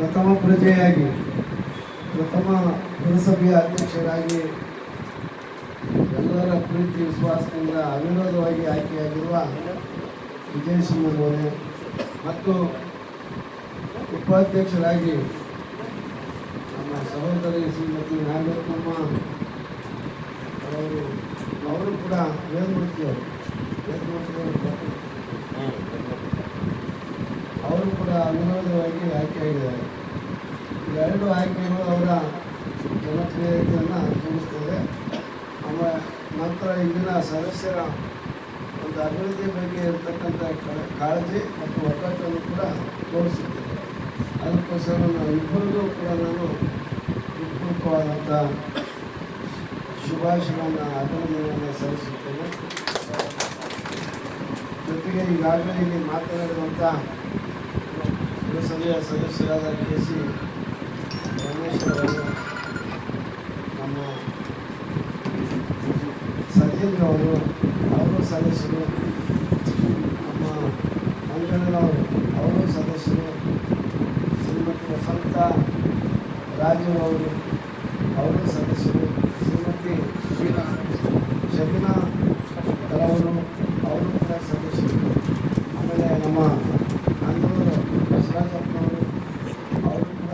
ಪ್ರಥಮ ಪ್ರಜೆಯಾಗಿ ಪ್ರಥಮ ಪುರಸಭೆಯ ಅಧ್ಯಕ್ಷರಾಗಿ ಎಲ್ಲರ ಪ್ರೀತಿ ವಿಶ್ವಾಸದಿಂದ ಅವಿರೋಧವಾಗಿ ಆಯ್ಕೆಯಾಗಿರುವ ವಿಜಯಸಿಂಹನವರೇ ಮತ್ತು ಉಪಾಧ್ಯಕ್ಷರಾಗಿ ನಮ್ಮ ಸಹೋದರಿ ಶ್ರೀಮತಿ ನಾಗರತ್ನಮ್ಮ ಅವರು ಕೂಡ ವೇದಮೂರ್ತಿಯವರು ಅವರು ಕೂಡ ಅವಿರೋಧವಾಗಿ ಆಯ್ಕೆಯಾಗಿದ್ದಾರೆ. ಎರಡು ಆಯ್ಕೆಗಳು ಅವರ ಜನಪ್ರಿಯತೆಯನ್ನು ತೋರಿಸ್ತದೆ. ನಂತರ ಇಲ್ಲಿನ ಸದಸ್ಯರ ಒಂದು ಅಭಿವೃದ್ಧಿ ಬಗ್ಗೆ ಇರತಕ್ಕಂಥ ಕಾಳಜಿ ಮತ್ತು ಒಗ್ಗಟ್ಟನ್ನು ಕೂಡ ತೋರಿಸುತ್ತದೆ. ಅದಕ್ಕೋಸ್ಕರ ನಾವು ಇಬ್ಬರಿಗೂ ಕೂಡ ನಾನು ಹೃತ್ಪೂರ್ವಕವಾದಂಥ ಶುಭಾಶಯವನ್ನು ಅಭಿನಂದನೆಯನ್ನು ಸಲ್ಲಿಸುತ್ತೇನೆ. ಜೊತೆಗೆ ಈಗಾಗಲೇ ಇಲ್ಲಿ ಮಾತನಾಡಿದಂಥ ಪುರಸಭೆಯ ಸದಸ್ಯರಾದ KC ರಮೇಶ್ ಅವರು, ನಮ್ಮ ಸಜೀಂದ್ರ ಅವರು ಸದಸ್ಯರು, ನಮ್ಮ ಮಂಜಣ್ಣನವರು ಸದಸ್ಯರು, ಶ್ರೀಮತಿ ವಸಂತ ರಾಜು ಅವರು ಸದಸ್ಯರು, ಶ್ರೀಮತಿ ಶಬೀನಾ ಅವರು ಕೂಡ ಸದಸ್ಯರು, ಆಮೇಲೆ ನಮ್ಮ ನಂದೂರು ಬಸವರಾಜಪ್ಪನವರು ಅವರು ಕೂಡ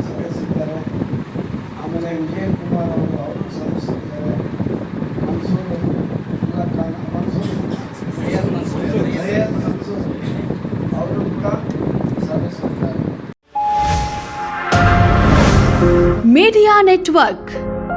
ಸದಸ್ಯರಿದ್ದಾರೆ. ಆಮೇಲೆ ವಿಜಯಕುಮಾರ್ ಅವರು ಸದಸ್ಯರಿದ್ದಾರೆ. ಮನ್ಸೂರು ಅವರು ಕೂಡ ಸದಸ್ಯರಿದ್ದಾರೆ. Media network